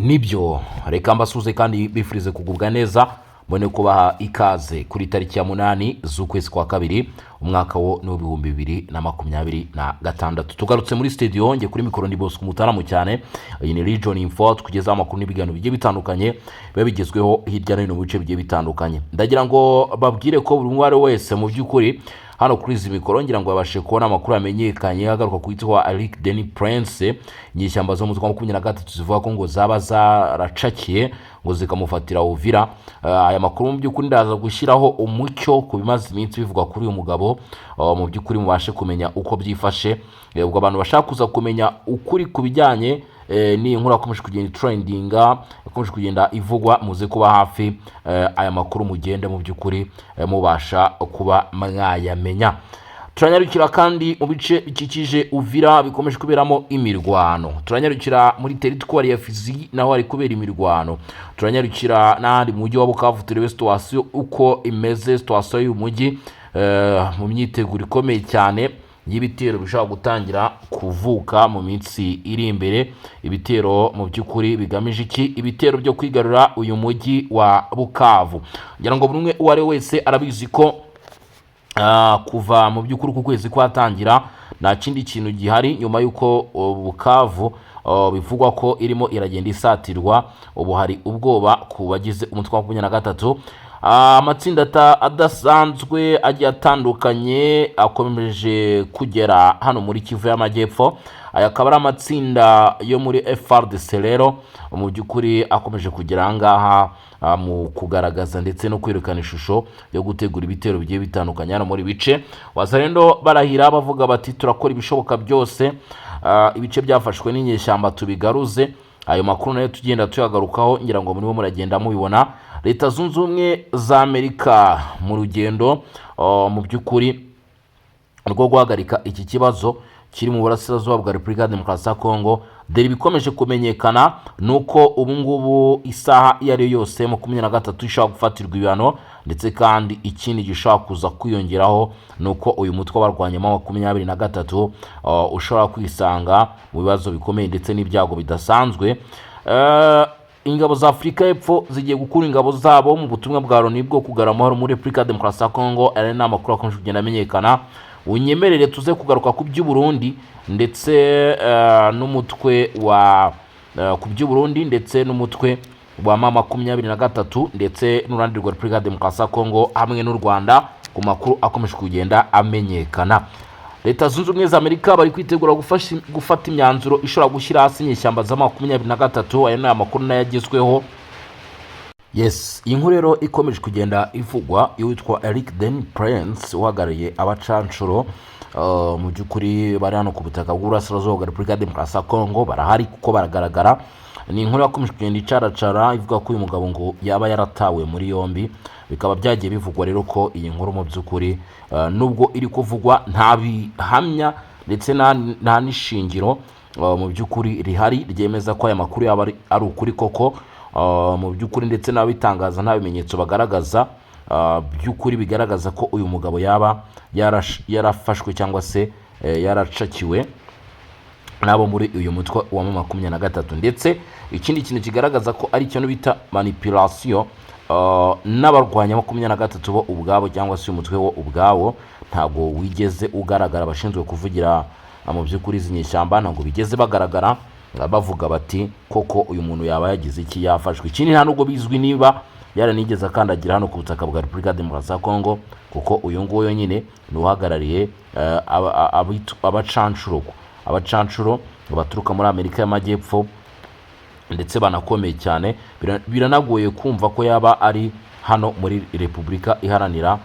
nibyo reka mbasuze kandi bifurize kugubwa neza mbone kubaha ikaze kuri tariki ya 8 z'ukwezi kwa kabiri umwaka wo no 2026 tugarutse muri studio nge kuri mikoro ndi Bosco Mutaramu cyane iyi ni Region Info kugeza amakuru n'ibigano bigiye bitandukanye biba bigezweho hirya no hino mu bice bigiye bitandukanye ndagira ngo babwire ko buri umwe wese mu by'ukuri hano kuri izi mikoro ngira ngo babashe kubona amakuru amenyekanye agaruka ku yitwa Eric Deni Prince nyishyamba zo mu 2023 zivuga ko ngo zaba zaracakiye ngo zikamufatira Uvira. Aya makuru mu by'ukuri ndaza gushyiraho umucyo ku bimaze iminsi bivuga kuri uyu mugabo mu by'ukuri mubashe kumenya uko byifashe ubwo abantu bashaka kuza kumenya ukuri kubijyanye ni inkuru akomeje kugenda trendinga akomeje kugenda ivugwa muze kuba hafi aya makuru mugende mu by'ukuri mubasha kuba mwayamenya. Turanyarukira kandi mu bice bikikije Uvira bikomeje kuberamo imirwano. Turanyarukira muri territoire ya Fizi naho ari kubera imirwano. Turanyarukira n'andi mujyi wa Bukavu turebe situation uko imeze, situation y'umujyi mu myiteguro ikomeye cyane y'ibitero bishaka gutangira kuvuka mu minsi iri imbere. Ibitero mu by'ukuri bigamije iki? Ibitero byo kwigarura uyu mujyi wa Bukavu. Ngira ngo buri umwe uwari wese arabizi ko kuva mu by'ukuri ku kwezi kwatangira nta kindi kintu gihari nyuma yuko Bukavu bivugwa ko irimo iragenda isatirwa. Ubu hari ubwoba ku bagize umutwe wa 23 amatsinda adasanzwe agiye atandukanye akomeje kugera hano muri Kivu y'Amajyepfo. Aya akaba ari amatsinda yo muri FARDC rero mu by'ukuri akomeje kugera ahangaha mu kugaragaza ndetse no kwerekana ishusho yo gutegura ibitero bigiye bitandukanye hano muri bice. Wazarendo barahira bavuga bati turakora ibishoboka byose ibice byafashwe n'inyeshyamba tubigaruze. Ayo makuru nayo tugenda tuyagarukaho ngira ngo muri bo muragenda mubibona. Leta Zunze Ubumwe za Amerika mu rugendo mu by'ukuri rwo guhagarika iki kibazo kiri mu burasirazuba bwa Repubulika Demokarasi ya Kongo deri bikomeje kumenyekana nuko ubu ngubu isaha yari yose mu 2023 ishaka gufatirwa ibihano ndetse kandi ikindi gishaka kuza kwiyongeraho nuko uyu mutwe barwanyemo 2023 ushobora kwisanga mu bibazo bikomeye ndetse n'ibyago bidasanzwe. Ingabo za Afrika y'Epfo zigiye gukura ingabo zabo mu butumwa bwa Loni bwo kugarama muri Repubulika Demokarasi ya Kongo. Ari na makuru akomeje kugenda amenyekana. Unyemerere tuze kugaruka ku by'Uburundi ndetse n'umutwe wa ku by'Uburundi ndetse n'umutwe wa M23 ndetse n'urandi rwa Repubulika Demokarasi ya Kongo hamwe n'u Rwanda ku makuru akomeje kugenda amenyekana. Leta Zunze Ubumwe za Amerika bari kwitegura gufata imyanzuro ishobora gushyira hasi inyeshyamba za 23. Aya ni amakuru nayagezweho. Yes, inkuru rero ikomeje kugenda ivugwa yitwa Eric Deni Prince uhagarariye abacancuro mu by'ukuri bari hano ku butaka bw'Uburasirazuba bwa Repubulika Demokarasi ya Kongo barahari kuko baragaragara. Ni inkuru yakomeje kugenda icaracara ivuga ko uyu mugabo ngo yaba yaratawe muri yombi. Bikaba byagiye bivugwa rero ko iyi nkuru mu by'ukuri nubwo iri kuvugwa nta bihamya ndetse nta nishingiro mu by'ukuri rihari ryemeza ko aya makuru yaba ari ukuri koko mu by'ukuri ndetse n'abitangaza nta bimenyetso bagaragaza by'ukuri bigaragaza ko uyu mugabo yaba yarafashwe cyangwa se yaracakiwe nabo muri uyu mutwe wa 23. Ndetse ikindi kintu kigaragaza ko ari cyo bita manipulation n'abarwanya 23 bo ubwabo cyangwa se umutwe wo ubwawo ntago wigeze ugaragara. Bashinzwe kuvugira mu by'ukuri zinyeshyamba ntago bigeze bagaragara bavuga bati koko uyu muntu yaba yagize iki yafashwe. Ikindi nta nubwo bizwi niba yaranigeze akandagira hano ku butaka bwa Repubulika Demokarasi ya Kongo kuko uyu nguyu nyine ni uhagarariye abacancuro baturuka muri Amerika y'Amajyepfo ndetse banakomeye cyane. Biranagoye kumva ko yaba ari hano muri Repubulika Iharanira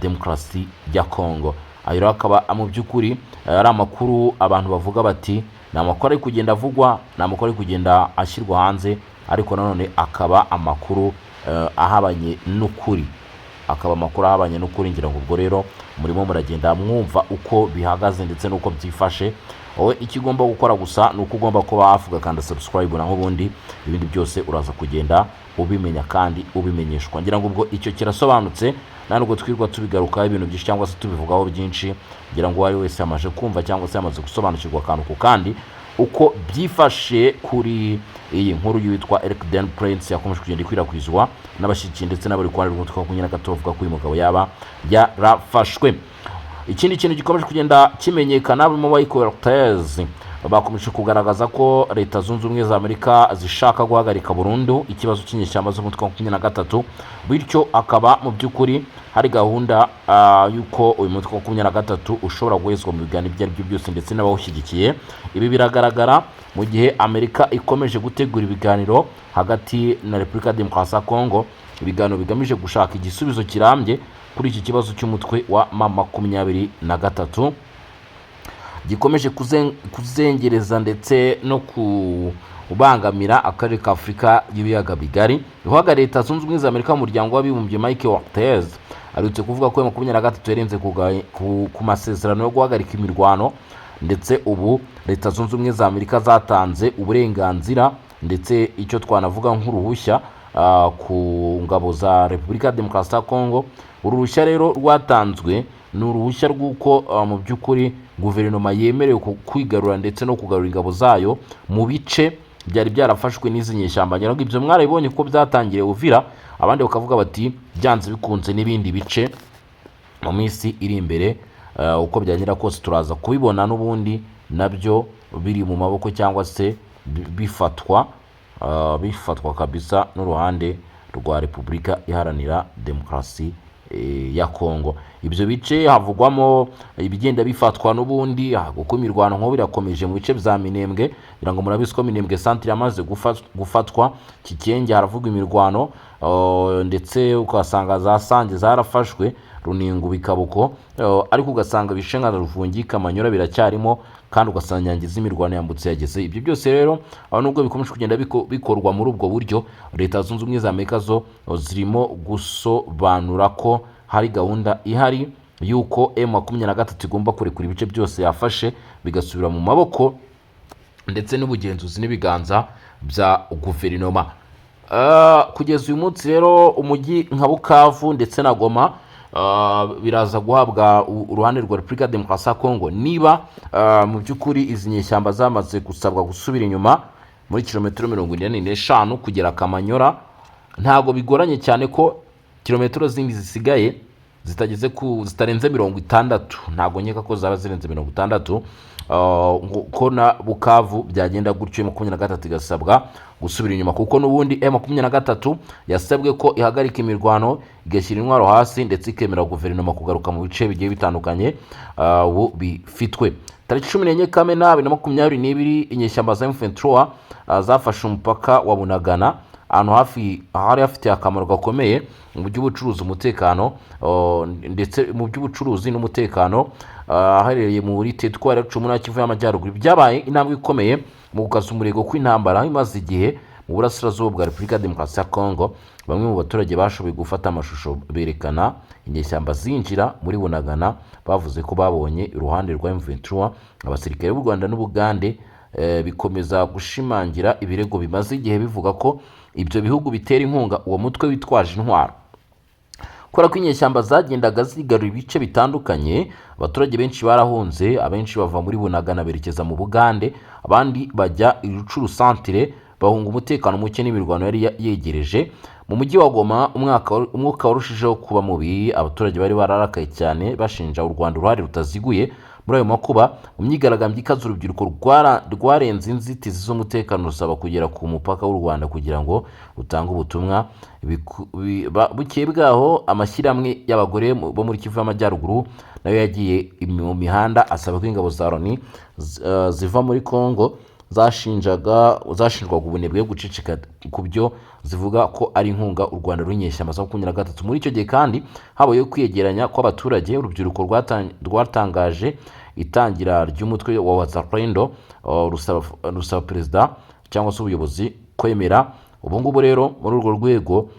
Demokarasi ya Kongo. Ayo rero akaba mu by'ukuri ari amakuru abantu bavuga bati ni amakuru ari kugenda avugwa, ni amakuru ari kugenda ashyirwa hanze, ariko nanone akaba amakuru ahabanye n'ukuri. Ngira ngo ubwo rero murimo muragenda mwumva uko bihagaze ndetse n'uko byifashe. Wowe ikigomba gukora gusa nuko ugomba kuba hafuga kandi subscribe naho ubundi ibindi byose uraza kugenda ubimenya kandi ubimenyeshwa. Ngira ngo ubwo icyo kirasobanutse nubwo twirwa tubigaruka ibintu byinshi cyangwa se tubivugaho byinshi. Ngira ngo wari wese amaje kumva cyangwa se amaze gusobanukirwa akantu ku kandi uko byifashe kuri iyi nkuru y'uwitwa Eric Den Prince yakomeje kugenda ikwirakwizwa n'abashyigikiye ndetse n'abari kuruhande rw'umutwe wa makumyabiri na gatatu bavuga ko uyu mugabo yaba yarafashwe. Ikindi kintu gikomeje kugenda kimenyekana mu Cortez bakomeje kugaragaza ko Leta Zunze Ubumwe za Amerika zishaka guhagarika burundu ikibazo cy'inyeshyamba z'umutwe wa makumyabiri na gatatu, bityo akaba mu by'ukuri hari gahunda y'uko uyu mutwe wa makumyabiri na gatatu ushobora guhezwa mu biganiro ibyo ari byo byose ndetse n'abawushyigikiye. Ibi biragaragara mu gihe Amerika ikomeje gutegura ibiganiro hagati na Repubulika ya Demokarasi ya Kongo, ibiganiro bigamije gushaka igisubizo kirambye kuri iki kibazo cy'umutwe wa makumyabiri na gatatu gikomeje kuzengereza ndetse no kubangamira akarere ka Afurika y'ibiyaga bigari. Uhagarariye Leta Zunze Ubumwe za Amerika mu muryango w'abibumbye Mike Cortez arutse kuvuga ko makumyabiri na gatatu yarenze ku masezerano yo guhagarika imirwano, ndetse ubu Leta Zunze Ubumwe za Amerika zatanze uburenganzira ndetse icyo twanavuga nk'uruhushya ku ngabo za Repubulika ya Demokarasi ya Kongo. Uru ruhushya rero rwatanzwe ni uruhushya rw'uko mu by'ukuri guverinoma yemerewe kwigarura ndetse no kugarura ingabo zayo mu bice byari byarafashwe n'izi nyeshyamba. Nyirago ibyo mwarabibonye ko byatangiriye Uvira, abandi bakavuga bati byanze bikunze n'ibindi bice mu minsi iri imbere uko byagenda kose turaza kubibona n'ubundi nabyo biri mu maboko cyangwa se bifatwa kabisa n'uruhande rwa Repubulika Iharanira Demokarasi ya Kongo. Ibyo bice havugwamo ibigenda bifatwa n'ubundi kuko imirwano nk'ubu irakomeje mu bice bya Minembwe, kugira ngo murabizi ko Minembwe centre yamaze gufatwa. Kikenge haravugwa imirwano ndetse ukasanga za Sange zarafashwe, Runingu, Bikabuko, ariko ugasanga Bishenga na Ruvungi, Kamanyura biracyarimo, kandi ugasanga Nyangiza imirwano yambutse yageze. Ibyo byose rero nubwo bikomeje kugenda bikorwa muri ubwo buryo, Leta Zunze Ubumwe za Amerika zo zirimo gusobanura ko hari gahunda ihari y'uko M23 igomba kurekura ibice byose yafashe bigasubira mu maboko ndetse n'ubugenzuzi n'ibiganza bya guverinoma. Kugeza uyu munsi rero umujyi nka Bukavu ndetse na Goma biraza guhabwa uruhande rwa Repubulika ya Demokarasi ya Kongo niba mu by'ukuri izi nyeshyamba zamaze gusabwa gusubira inyuma muri kilometero 45 kugera Kamanyora. Ntago bigoranye cyane ko kilometero zindi zisigaye zitarenze 60, ntago nkeka ko zaba zirenze 60 ko na Bukavu byagenda gutyo. M23 igasabwa gusubira inyuma kuko n'ubundi M23 yasabwe ko ihagarika imirwano, igashyira intwaro hasi ndetse ikemera guverinoma kugaruka mu bice bigiye bitandukanye ubu bifitwe. Tariki 14 Kamena 2022 inyeshyamba za M23 zafashe umupaka wa Bunagana, ahantu hari hafite akamaro gakomeye mu by'ubucuruzi, umutekano ndetse mu by'ubucuruzi n'umutekano, aherereye muri Teritwari ya Kivu y'Amajyaruguru. Byabaye intambwe ikomeye mu gukaza umurego kw'intambara imaze igihe mu burasirazuba bwa Repubulika ya Demokarasi ya Kongo. Bamwe mu baturage bashoboye gufata amashusho berekana inyeshyamba zinjira muri Bunagana, bavuze ko babonye iruhande rwa M23 abasirikare b'u Rwanda n'Ubugande. Bikomeza gushimangira ibirego bimaze igihe bivuga ko ibyo bihugu bitera inkunga uwo mutwe witwaje intwaro. Kubera ko inyeshyamba zagendaga zigarura ibice bitandukanye, abaturage benshi barahunze, abenshi bava muri Bunagana berekeza mu Bugande, abandi bajya Irucuru centre bahunga umutekano muke n'imirwano yari yegereje. Mu mujyi wa Goma umwuka warushijeho kuba mubi, abaturage bari bararakaye cyane bashinja u Rwanda uruhare rutaziguye muri ayo makuba. Mu myigaragambyo ikaze urubyiruko rwarenze inzitizi z'umutekano rusaba kugera ku mupaka w'u Rwanda kugira ngo rutange ubutumwa. Bukeye bwaho amashyirahamwe y'abagore bo muri Kivu y'Amajyaruguru nayo yagiye mu mihanda asaba ko ingabo za Loni ziva muri Kongo zashinjwaga ubunebwe guceceka ku byo zivuga ko ari inkunga u Rwanda runyeshyamba za 23. Muri icyo gihe kandi habayeho kwiyegeranya kw'abaturage. Urubyiruko rwatangaje itangira ry'umutwe wa Wazalendo rusaba perezida cyangwa se ubuyobozi kwemera. Ubu ngubu rero muri urwo rwego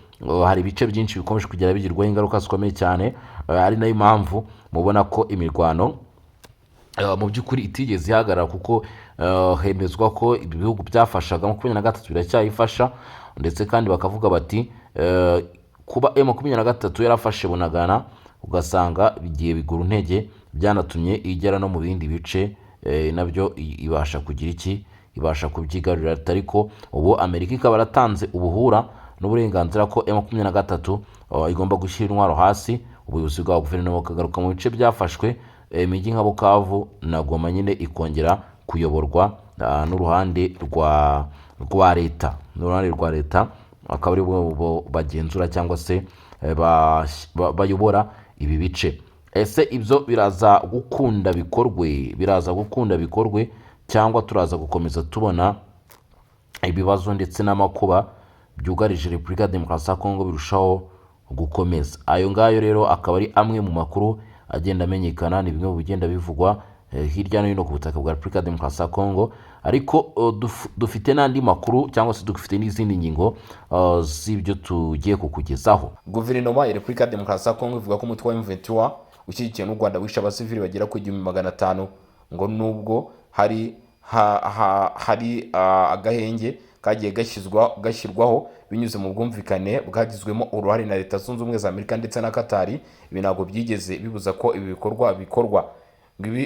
hari ibice byinshi bikomeje kugera bigirwaho ingaruka zikomeye cyane, ari nayo mpamvu mubona ko imirwano mu by'ukuri itigeze ihagarara, kuko hemezwa ko ibihugu byafashaga 23 biracyayifasha, ndetse kandi bakavuga bati kuba M23 yarafashe Bunagana ugasanga bigiye bigura intege, byanatumye igera no mu bindi bice nabyo ibasha kugira iki ibasha kubyigarurira, ariko ubu Amerika ikaba yaratanze ubuhura n'uburenganzira ko M23 igomba gushyira intwaro hasi, ubuyobozi bwa guverinoma bukagaruka mu bice byafashwe, imijyi nka Bukavu na Goma nyine ikongera kuyoborwa n'uruhande rwa leta, akaba ari bo bagenzura cyangwa se bayobora ibi bice. Ese ibyo biraza gukunda bikorwe cyangwa turaza gukomeza tubona ibibazo ndetse n'amakuba byugarije Repubulika ya Demokarasi ya Kongo birushaho gukomeza? Ayo ngayo rero akaba ari amwe mu makuru agenda amenyekana, ni bimwe mu bigenda bivugwa hirya no hino ku butaka bwa Repubulika ya Demokarasi ya Kongo, ariko dufite n'andi makuru cyangwa se dufite n'izindi ngingo z'ibyo tugiye kukugezaho. Guverinoma ya Repubulika ya Demokarasi ya Kongo ivuga ko umutwe wa M23 ushyigikiye n'u Rwanda wishe abasivili bagera ku 1500, ngo nubwo hari agahenge kagiye gashyirwaho binyuze mu bwumvikane bwagizwemo uruhare na Leta Zunze Ubumwe za Amerika ndetse na Katari, ibi ntabwo byigeze bibuza ko ibi bikorwa.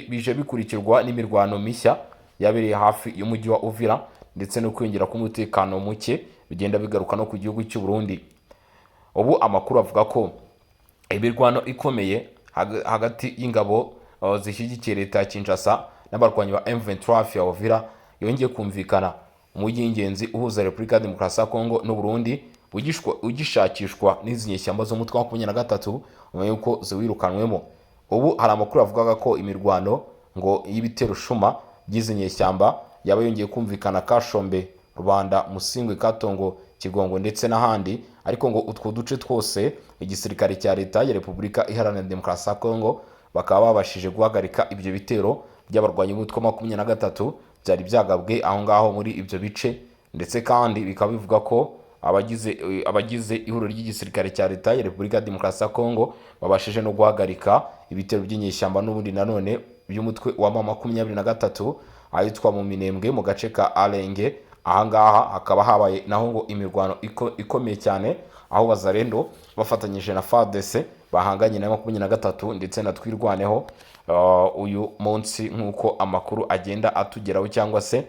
Bije bikurikirwa n'imirwano mishya yabereye hafi y'umujyi wa Uvira ndetse no kwiyongera k'umutekano muke bigenda bigaruka no ku gihugu cy'u Burundi. Ubu amakuru avuga ko imirwano ikomeye hagati y'ingabo zishyigikiye leta ya Kinshasa n'abarwanyi ba M23 ya Uvira yongeye kumvikana. Umujyi w'ingenzi uhuza Repubulika ya Demokarasi ya Kongo n'u Burundi ugishakishwa n'izi nyeshyamba z'umutwe wa 23 nyuma y'uko ziwirukanwemo. Ubu hari amakuru avugaga ko imirwano ngo y'ibitero shuma by'izi nyeshyamba yaba yongeye kumvikana Kashombe, Rwanda, Musingwe, Katongo, Kigongo ndetse n'ahandi, ariko ngo utwo duce twose igisirikare cya leta ya Repubulika Iharanira Demokarasi ya Kongo bakaba babashije guhagarika ibyo bitero by'abarwanyi b'umutwe wa 23 byari byagabwe aho ngaho muri ibyo bice, ndetse kandi bikaba bivuga ko abagize ihuriro ry'igisirikare cya leta ya Repubulika ya Demokarasi ya Kongo babashije no guhagarika ibitero by'inyeshyamba n'ubundi nanone by'umutwe wa 23 ahitwa mu Minembwe mu gace ka Alenge. Ahangaha hakaba habaye naho ngo imirwano ikomeye cyane, aho Wazalendo bafatanyije na FARDC bahanganye na 23 ndetse na Twirwaneho uyu munsi, nk'uko amakuru agenda atugeraho cyangwa se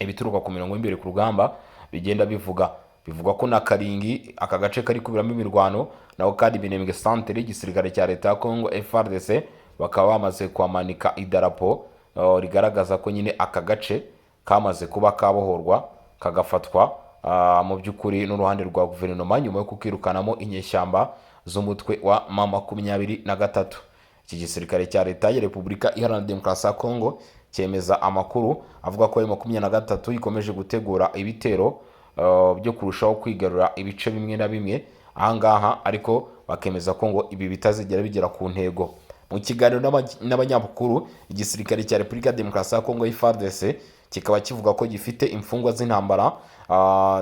ibituruka ku mirongo y'imbere ku rugamba bigenda bivuga ko na Karingi aka gace kari kubiramo imirwano naho kandi Minembwe centre igisirikare cya leta ya Kongo FARDC bakaba bamaze kwamanika idarapo rigaragaza ko nyine aka gace kamaze kuba kabohorwa kagafatwa mu by'ukuri n'uruhande rwa guverinoma nyuma yo kukirukanamo inyeshyamba z'umutwe wa 23. Iki gisirikare cya leta ya Repubulika Iharanira Demokarasi ya Kongo cyemeza amakuru avuga ko 23 ikomeje gutegura ibitero byo kurushaho kwigarura ibice bimwe na bimwe ahangaha, ariko bakemeza ko ngo ibi bitazigera bigera ku ntego. Mu kiganiro n'abanyamakuru, igisirikare cya Repubulika ya Demokarasi ya Kongo FARDC kikaba kivuga ko gifite imfungwa z'intambara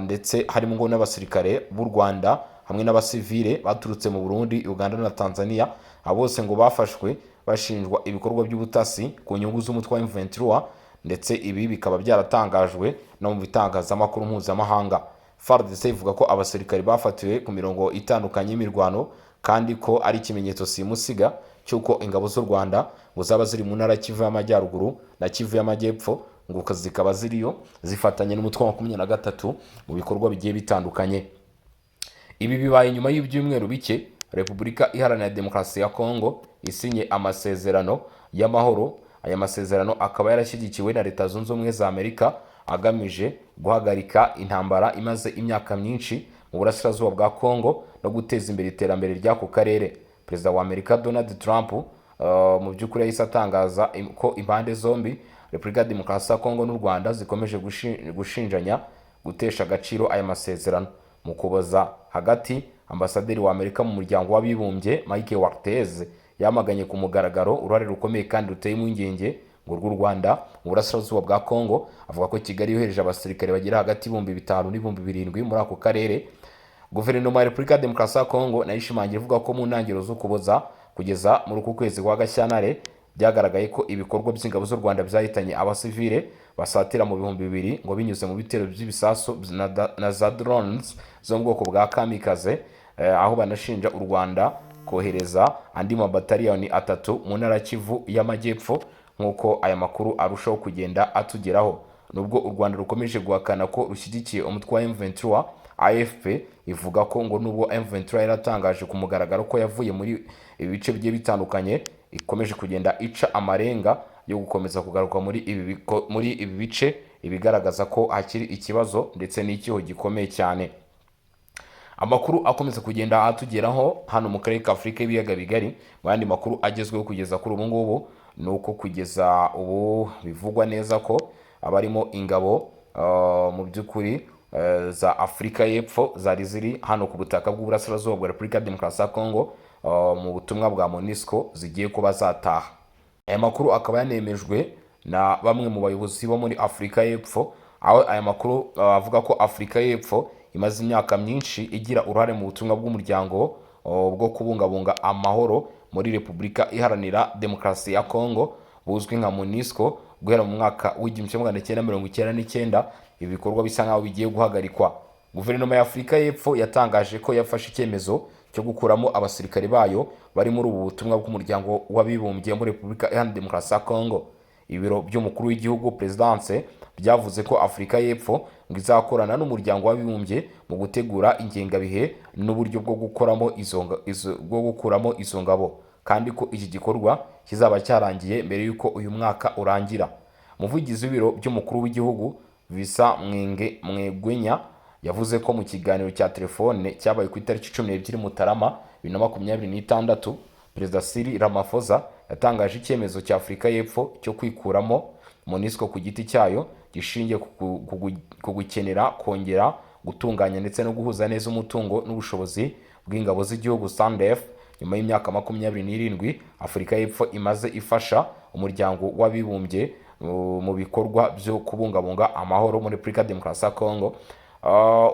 ndetse harimo ngo n'abasirikare b'u Rwanda hamwe n'abasivile baturutse mu Burundi, Uganda na Tanzania, bose ngo bafashwe bashinjwa ibikorwa by'ubutasi ku nyungu z'umutwe wa M23, ndetse ibi bikaba byaratangajwe no mu bitangazamakuru mpuzamahanga. FARDC ivuga ko abasirikare bafatiwe ku mirongo itandukanye y'imirwano kandi ko ari ikimenyetso simusiga cy'uko ingabo z'u Rwanda ngo zaba ziri mu ntara Kivu y'Amajyaruguru na Kivu y'Amajyepfo, ngo zikaba ziriyo zifatanye n'umutwe wa 23 mu bikorwa bigiye bitandukanye. Ibi bibaye nyuma y'ibyumweru bike Repubulika Iharanira Demokarasi ya Kongo isinye amasezerano y'amahoro. Aya masezerano akaba yarashyigikiwe na Leta Zunze Ubumwe za Amerika agamije guhagarika intambara imaze imyaka myinshi mu burasirazuba bwa Kongo no guteza imbere iterambere ry'ako karere. Perezida wa Amerika Donald Trump mu by'ukuri yahise atangaza ko impande zombi Repubulika ya Demokarasi ya Kongo n'u Rwanda zikomeje gushinjanya gutesha agaciro aya masezerano. Mu kuboza hagati, ambasaderi wa Amerika mu muryango w'abibumbye Mike Waltz yamaganye ku mugaragaro uruhare rukomeye kandi ruteye impungenge ngo rw'u Rwanda mu burasirazuba bwa Kongo, avuga ko Kigali yohereje abasirikare bagira hagati y'5,000 n'7,000 muri ako karere. Guverinoma ya Repubulika ya Demokarasi ya Kongo nayo ishimangira ivuga ko mu ntangiriro zo kuboza kugeza muri uku kwezi kwa Gashyantare byagaragaye ko ibikorwa by'ingabo z'u Rwanda byahitanye abasivile basatira mu 2,000 ngo binyuze mu bitero by'ibisasu na za drones zo mu bwoko bwa kamikaze, aho banashinja u Rwanda kohereza andi mabataliyoni 3 mu ntara Kivu y'Amajyepfo, nk'uko aya makuru arushaho kugenda atugeraho. nubwo u Rwanda rukomeje guhakana ko rushyigikiye umutwe wa M23, AFP ivuga ko ngo nubwo M23 yaratangaje ku mugaragaro ko yavuye muri ibi bice bigiye bitandukanye, ikomeje kugenda ica amarenga yo gukomeza kugaruka muri ibi bice, ibigaragaza ko hakiri ikibazo ndetse n'icyuho gikomeye cyane. Amakuru akomeza kugenda atugeraho hano mu karere ka Afurika y'ibiyaga bigari, mu yandi makuru agezweho kugeza kuri ubu ngubu ni uko kugeza ubu bivugwa neza ko abarimo ingabo mu by'ukuri za Afurika y'Epfo zari ziri hano ku butaka bw'uburasirazuba bwa Repubulika ya Demokarasi ya Kongo mu butumwa bwa MONUSCO zigiye kuba zataha. Aya makuru akaba yanemejwe na bamwe mu bayobozi bo muri Afurika y'Epfo, aho aya makuru avuga ko Afurika y'Epfo imaze imyaka myinshi igira uruhare mu butumwa bw'umuryango bwo kubungabunga amahoro muri Repubulika Iharanira Demokarasi ya Kongo buzwi nka MONUSCO guhera mu mwaka w'1999. Ibikorwa bisa nkaho bigiye guhagarikwa. Guverinoma ya Afurika y'Epfo yatangaje ko yafashe icyemezo cyo gukuramo abasirikare bayo bari muri ubu butumwa bw'umuryango w'abibumbye muri Repubulika Iharanira Demokarasi ya Kongo. Ibiro by'umukuru w'igihugu Presidence byavuze ko Afurika y'Epfo ngo izakorana n'umuryango w'abibumbye mu gutegura ingengabihe n'uburyo bwo gukuramo izo ngabo, kandi ko iki gikorwa kizaba cyarangiye mbere y'uko uyu mwaka urangira. Umuvugizi w'ibiro by'umukuru w'igihugu Visa Mwegwenya yavuze ko mu kiganiro cya telefone cyabaye ku itariki 12 Mutarama 2026, Perezida Cyril Ramaphosa yatangaje icyemezo cya Afurika y'Epfo cyo kwikuramo MONUSCO ku giti cyayo gishingiye ku gukenera kongera gutunganya ndetse no guhuza neza umutungo n'ubushobozi bw'ingabo z'igihugu SANDF. Nyuma y'imyaka 27 Afurika y'Epfo imaze ifasha umuryango w'abibumbye mu bikorwa byo kubungabunga amahoro muri Repubulika ya Demokarasi ya Kongo.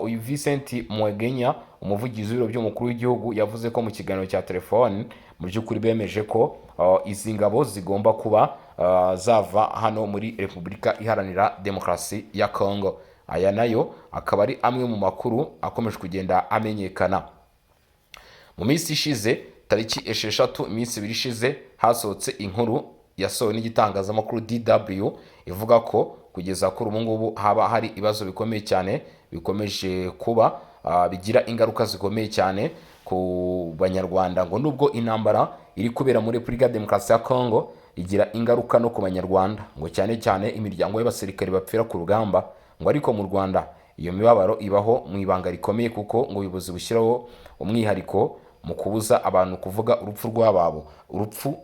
Uyu Vincent Mwegenya, umuvugizi w'ibiro by'umukuru w'igihugu, yavuze ko mu kiganiro cya telefone mu by'ukuri bemeje ko izi ngabo zigomba kuba zava hano muri Repubulika Iharanira Demokarasi ya Kongo. Aya nayo akaba ari amwe mu makuru akomeje kugenda amenyekana. Mu minsi ishize, tariki 6, iminsi 2 ishize, hasohotse inkuru yasohowe n'igitangazamakuru DW ivuga ko kugeza kuri ubu ngubu haba hari ibibazo bikomeye cyane bikomeje kuba bigira ingaruka zikomeye cyane ku Banyarwanda, ngo nubwo intambara iri kubera muri Repubulika ya Demokarasi ya Kongo igira ingaruka no ku Banyarwanda, ngo cyane cyane imiryango y'abasirikare bapfira ku rugamba, ngo ariko mu Rwanda iyo mibabaro ibaho mu ibanga rikomeye, kuko ngo ubuyobozi bushyiraho umwihariko mu kubuza abantu kuvuga urupfu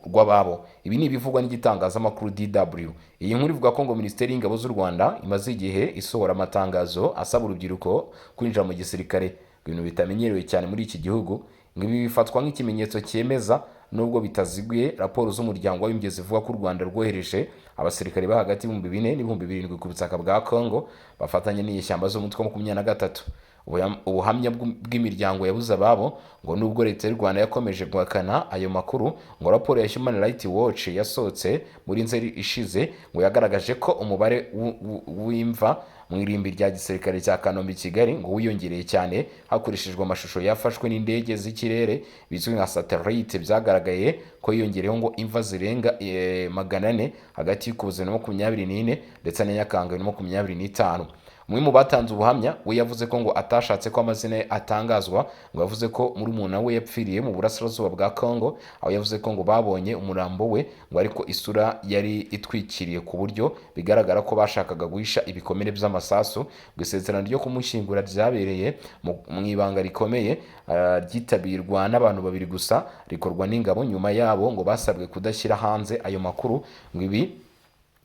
rw'ababo. Ibi ni ibivugwa n'igitangazamakuru DW. Iyi nkuru ivuga ko ngo Minisiteri y'Ingabo z'u Rwanda imaze igihe isohora amatangazo asaba urubyiruko kwinjira mu gisirikare, ibintu bitamenyerewe cyane muri iki gihugu. Ibi bifatwa nk'ikimenyetso cyemeza nubwo bitaziguye raporo z'umuryango w'abibumbye zivuga ko u Rwanda rwohereje abasirikare ba hagati y'ibihumbi 4 n'ibihumbi 7 ku butaka bwa Kongo bafatanye n'inyeshyamba z'umutwe wa 23. Ubuhamya bw'imiryango yabuze ababo, ngo nubwo leta y'u Rwanda yakomeje guhakana ayo makuru, ngo raporo ya Human Rights Watch yasohotse muri Nzeri ishize ngo yagaragaje ko umubare w'imva mu irimbi rya gisirikare cya Kanombe Kigali ngo wiyongereye cyane hakoreshejwe amashusho yafashwe n'indege z'ikirere bizwi nka satellite. Byagaragaye ko yiyongereyeho ngo imva zirenga 400 hagati y'Ukuboza 24 ndetse na Nyakanga 25. Umwe mu batanze ubuhamya we yavuze ko ngo atashatse ko amazina ye atangazwa, ngo yavuze ko muri umuntu we yapfiriye mu burasirazuba bwa Kongo, aho yavuze ko ngo babonye umurambo we, ngo ariko isura yari itwikiriye ku buryo bigaragara ko bashakaga guhisha ibikomere by'amasasu. Ngo isezerano ryo kumushyingura ryabereye mu ibanga rikomeye, ryitabirwa n'abantu 2 gusa, rikorwa n'ingabo. Nyuma yabo ngo basabwe kudashyira hanze ayo makuru. Ngo ibi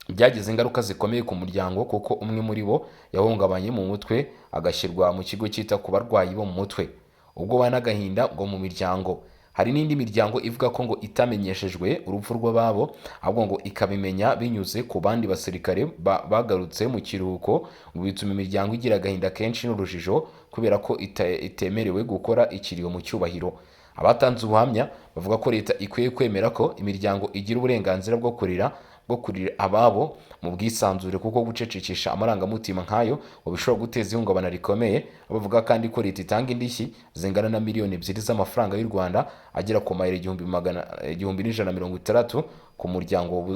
byagize ingaruka zikomeye ku muryango, kuko umwe muri bo yahungabanye mu mutwe agashyirwa mu kigo cyita ku barwayi bo mu mutwe. Ubwo banagahinda ngo mu miryango. Hari n'indi miryango ivuga ko ngo itamenyeshejwe urupfu rw'ababo, ahubwo ngo ikabimenya binyuze ku bandi basirikare bagarutse mu kiruhuko. Ngo bituma imiryango igira agahinda kenshi n'urujijo kubera ko itemerewe gukora ikiriyo mu cyubahiro. Abatanze ubuhamya bavuga ko leta ikwiye kwemera ko imiryango igira uburenganzira bwo kurira bwo kurira ababo mu bwisanzure, kuko gucecekesha amarangamutima nk'ayo ngo bishobora guteza ihungabana rikomeye. Bavuga kandi ko leta itanga indishyi zingana na miliyoni 2 z'amafaranga y'u Rwanda agera ku mayero 1,160 ku muryango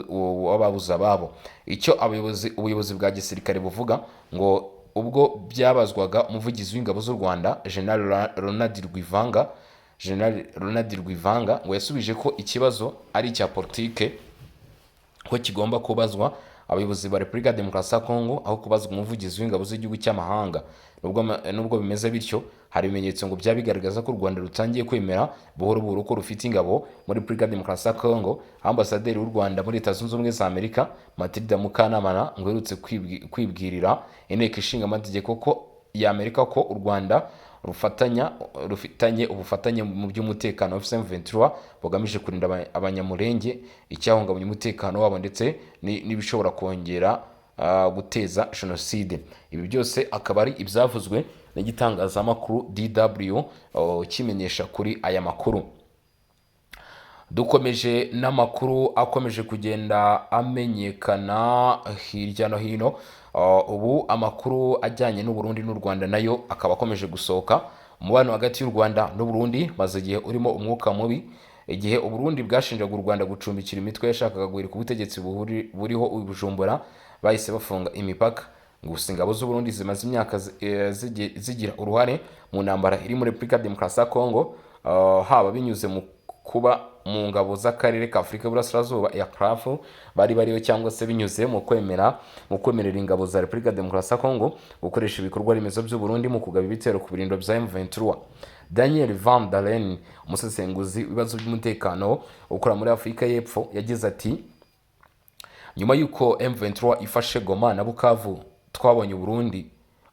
w'ababuze ababo. Icyo ubuyobozi bwa gisirikare buvuga ngo ubwo byabazwaga umuvugizi w'ingabo z'u Rwanda General Ronald Rwivanga ngo yasubije ko ikibazo ari icya politike, ko kigomba kubazwa abayobozi ba Repubulika ya Demokarasi ya Kongo aho kubazwa umuvugizi w'ingabo z'igihugu cy'amahanga. Nubwo bimeze bityo, hari ibimenyetso ngo byabigaragaza ko u Rwanda rutangiye kwemera buhoro buhoro ko rufite ingabo muri Repubulika ya Demokarasi ya Kongo. Ambasaderi w'u Rwanda muri Leta Zunze Ubumwe za Amerika Matilda Mukantabana ngo aherutse kwibwirira inteko ishinga amategeko ko y'Amerika ko u Rwanda rufitanye ubufatanye mu by'umutekano wa M23 bugamije kurinda abanyamurenge icyahungabanya umutekano wabo ndetse n'ibishobora kongera guteza jenoside. Ibi byose akaba ari ibyavuzwe n'igitangazamakuru DW kimenyesha kuri aya makuru. Dukomeje n'amakuru akomeje kugenda amenyekana hirya no hino. Ubu amakuru ajyanye n'u Burundi n'u Rwanda nayo akaba akomeje gusohoka. Umubano hagati y'u Rwanda n'u Burundi maze igihe urimo umwuka mubi, igihe u Burundi bwashinjaga u Rwanda gucumbikira imitwe yashakaga guhirika ubutegetsi buriho i Bujumbura, bahise bafunga imipaka. Gusa ingabo z'u Burundi zimaze imyaka zigira uruhare mu ntambara iri muri Repubulika ya Demokarasi ya Kongo, haba binyuze mu kuba mu ngabo z'akarere ka Afurika y'Uburasirazuba ya CRAF bariho, cyangwa se binyuze mu kwemerera ingabo za Repubulika ya Demokarasi ya Kongo gukoresha ibikorwa remezo by'u Burundi mu kugaba ibitero ku birindiro bya M23. Daniel Van Dalen, umusesenguzi w'ibibazo by'umutekano ukora muri Afurika y'Epfo, yagize ati: nyuma y'uko M23 ifashe Goma na Bukavu, twabonye u Burundi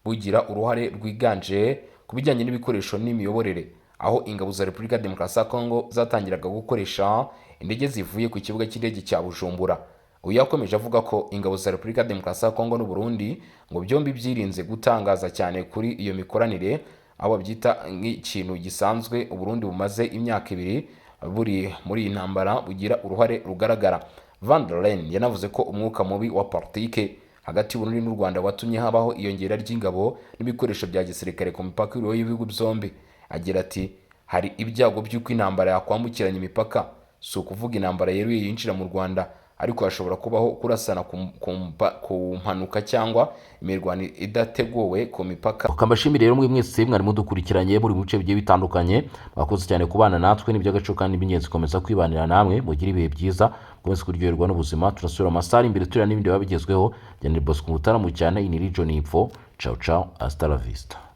bugira uruhare rwiganje ku bijyanye n'ibikoresho n'imiyoborere, aho ingabo za Repubulika ya Demokarasi ya Kongo zatangiraga gukoresha indege zivuye ku kibuga cy'indege cya Bujumbura. Uyu yakomeje avuga ko ingabo za Repubulika ya Demokarasi ya Kongo n'u Burundi ngo byombi byirinze gutangaza cyane kuri iyo mikoranire, aho babyita nk'ikintu gisanzwe. u Burundi bumaze imyaka 2 buri muri iyi ntambara bugira uruhare rugaragara. Van der Leyen yanavuze ko umwuka mubi wa politike hagati y'u Burundi n'u Rwanda watumye habaho iyongera ry'ingabo n'ibikoresho bya gisirikare ku mipaka y'ibihugu byombi. Agira ati: hari ibyago by'uko intambara yakwambukiranya imipaka, si ukuvuga intambara yeruye yinjira mu Rwanda, ariko hashobora kubaho kurasana ku mpanuka cyangwa imirwano idateguwe ku mipaka. Ukambashimire rero mwese mwari mudukurikiranye muri mu bice bigiye bitandukanye, bakoze cyane kubana natwe n'iby'agaciro kandi n'ibinyenzi komeza kwibanira namwe, mugira ibihe byiza, komeza kuryoherwa n'ubuzima. Turasubira amasari imbere turira n'ibindi babigezweho. General Bosco Mutara mu cyane, ini Region Info. Ciao ciao, hasta la vista.